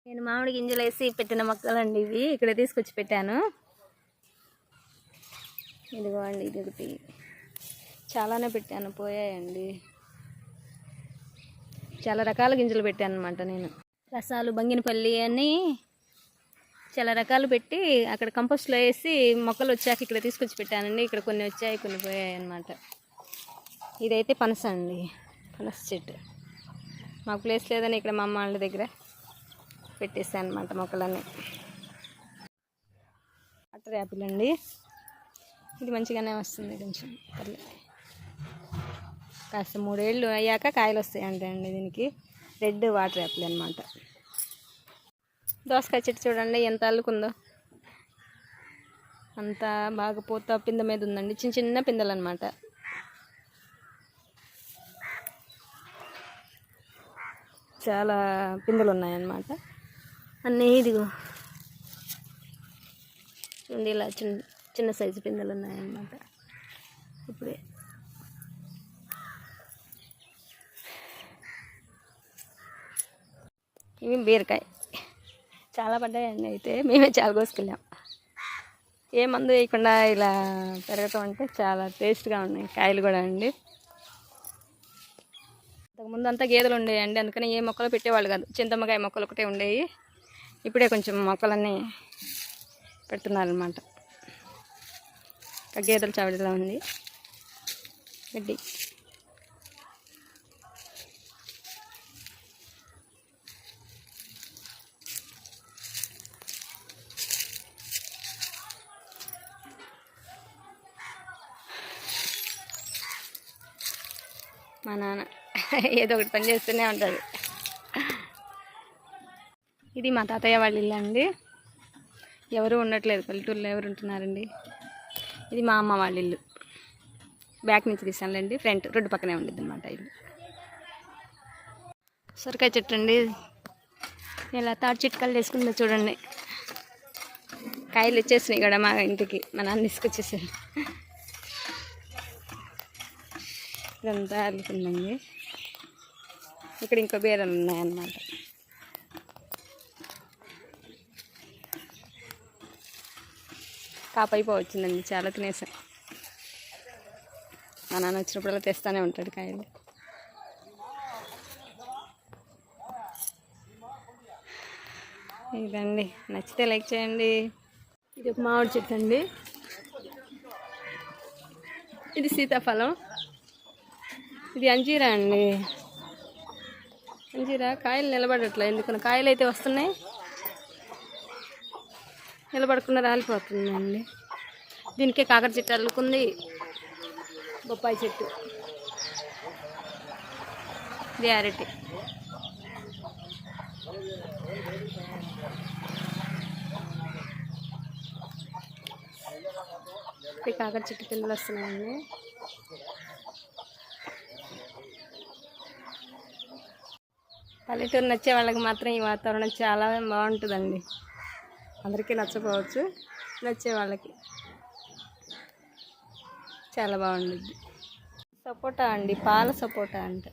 నేను మామిడి గింజలు వేసి పెట్టిన మొక్కలండి ఇవి. ఇక్కడ తీసుకొచ్చి పెట్టాను. ఇదిగోండి, ఇది ఒకటి. చాలానే పెట్టాను, పోయాయండి. చాలా రకాల గింజలు పెట్టాను అనమాట నేను. రసాలు, బంగినపల్లి అని చాలా రకాలు పెట్టి అక్కడ కంపోస్ట్లో వేసి మొక్కలు వచ్చాక ఇక్కడ తీసుకొచ్చి పెట్టానండి. ఇక్కడ కొన్ని వచ్చాయి, కొన్ని పోయాయి అన్నమాట. ఇదైతే పనస అండి, పనస చెట్టు. మాకు ప్లేస్ లేదని ఇక్కడ మా అమ్మ వాళ్ళ దగ్గర పెట్టేసాను అనమాట మొక్కలన్నీ. వాటర్ యాపిల్ అండి, ఇది మంచిగానే వస్తుంది, కొంచెం పర్లేదు. కాస్త 3 ఏళ్ళు అయ్యాక కాయలు వస్తాయంటే అండి దీనికి. రెడ్ వాటర్ యాపిల్ అనమాట. దోసకాయ చెట్టు చూడండి ఎంత అల్లుకుందో, అంత బాగా పూత పిందె మీద ఉందండి. చిన్న చిన్న పిందెలు అనమాట. చాలా పిందెలు ఉన్నాయన్నమాట అన్నీ. ఇదిగో చూడండి, ఇలా చిన్న చిన్న సైజు పిందెలు ఉన్నాయన్నమాట. ఇప్పుడే ఇవి బీరకాయ చాలా పడ్డాయండి. అయితే మేమే చాలా కోసుకెళ్ళాం. ఏ మందు వేయకుండా ఇలా పెరగటం అంటే చాలా టేస్ట్గా ఉన్నాయి కాయలు కూడా అండి. అంతకుముందు అంతా గేదెలు ఉండేయండి, అందుకని ఏ మొక్కలు పెట్టేవాళ్ళు కాదు. చింతమ్మకాయ మొక్కలు ఒకటే ఉండేవి. ఇప్పుడే కొంచెం మొక్కలన్నీ పెడుతున్నారనమాట. గేదెల చావిడిలా ఉంది గడ్డి. మా నాన్న ఏదో ఒకటి పని చేస్తూనే ఉంటాడు. ఇది మా తాతయ్య వాళ్ళ ఇల్లు అండి. ఎవరు ఉండట్లేదు, పల్లెటూరులో ఎవరు ఉంటున్నారండి. ఇది మా అమ్మ వాళ్ళ ఇల్లు. బ్యాక్ నుంచి తీసానులేండి, ఫ్రంట్ రోడ్డు పక్కనే ఉండేది అనమాట ఇల్లు. సొరకాయ చెట్టు అండి, ఇలా తాటి చిట్కాలు చేసుకుందో చూడండి. కాయలు వచ్చేసినాయి కూడా మా ఇంటికి, మా నాన్న తీసుకొచ్చేసారు. ఇదంతా అల్లుకుందండి. ఇక్కడ ఇంకో బీరలు ఉన్నాయన్నమాట. కాపైపోవచ్చిందండి, చాలా తినేసాం. మా నాన్న వచ్చినప్పుడల్లా తెస్తానే ఉంటాడు కాయలు. ఇదండి, నచ్చితే లైక్ చేయండి. ఇది ఒక మామిడి చెట్టు అండి. ఇది సీతాఫలం. ఇది అంజీరా అండి. అంజీరా కాయలు నిలబడట్లే, ఎందుకని కాయలు అయితే వస్తున్నాయి, నిలబడకుండా రాలిపోతుందండి. దీనికే కాకర చెట్టు అల్లుకుంది. బొప్పాయి చెట్టు, ఇది అరటి. కాకర చెట్టు పిందెలు వస్తున్నాయండి. పల్లెటూరు నచ్చే వాళ్ళకి మాత్రం ఈ వాతావరణం చాలా బాగుంటుందండి. అందరికీ నచ్చపోవచ్చు, నచ్చే వాళ్ళకి చాలా బాగుంటుంది. సపోటా అండి, పాల సపోటా అంటే